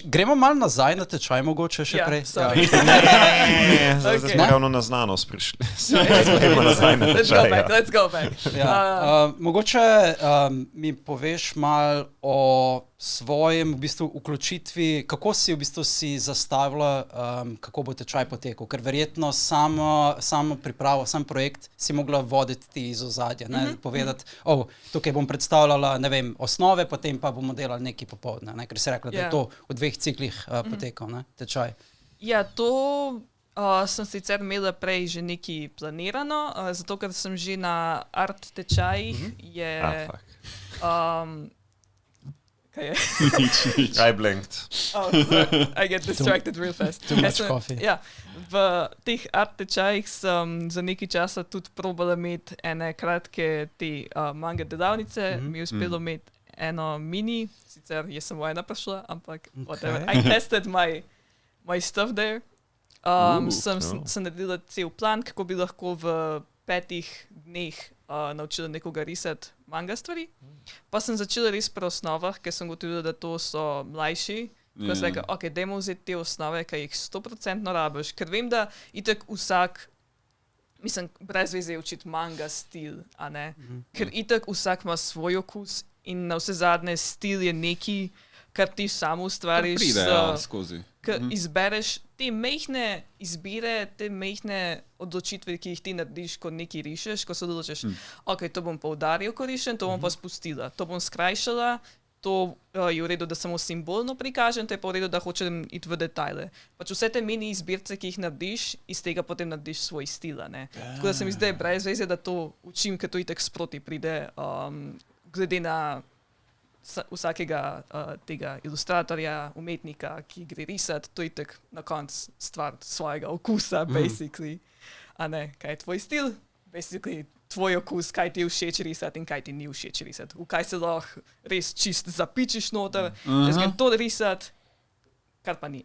gremo malo nazaj na tečaj, mogoče še prej. Zdaj smo ravno na znanost prišli. Gremo nazaj na tečaj. Let's go back. Mogoče mi poveš malo o svojem v bistvu vključitvi, kako si v bistvu si zastavila, kako bo tečaj potekal, ker verjetno samo pripravo, sam projekt si mogla voditi iz ozadja, povedati, tukaj bom predstavljala, ne vem, osnove, potem pa bomo delali nekaj popoldne, ker si rekla, da je to v 2 ciklih potekal, tečaj. Ja, to sem sicer imela prej že nekaj planirano, zato ker sem že na art tečajih I blinked. I get distracted real fast. Too much coffee. Ja, v teh art tečajih sem za nekaj časa tudi probala imeti ene kratke te manga delavnice. Mi je uspelo imeti eno mini, sicer je samo ena prišla, ampak whatever. I tested my stuff there. Sem naredila cel plan, kako bi lahko v 5 dneh naučila nekoga risati manga stvari. Pa sem začela res pri osnovah, ker sem gotovila, da to so mlajši. Ko sem rekla, ok, dajmo vzeti te osnove, ki jih 100% rabiš. Ker vem, da itak vsak, mislim, brez veze je učiti manga stil, a ne? Ker itak vsak ima svoj okus in na vse zadnje stil je neki, kar ti samo ustvariš. Kar pride, skozi. Ker izbereš te mehne izbire, te mehne odločitve, ki jih ti narediš, ko nekaj rišeš, ko se odločiš, ok, to bom poudaril, ko rišem, to bom pa spustila, to bom skrajšala, to je v redu, da samo simbolno prikažem, to je pa v redu, da hočem iti v detajle. Pač vse te mini izbirce, ki jih narediš, iz tega potem narediš svoj stil, ne. Tako da se mi zdaj brez veze, da to učim, ker to itak sproti pride, glede na vsakega tega ilustratorja, umetnika, ki gre risati, to je tak na konc stvar svojega okusa, basically. A ne, kaj je tvoj stil? Basically, tvoj okus, kaj ti je všeč risati in kaj ti ni všeč risati. V kaj se lahko res čist zapičiš noter, jaz grem to risati, kar pa ni.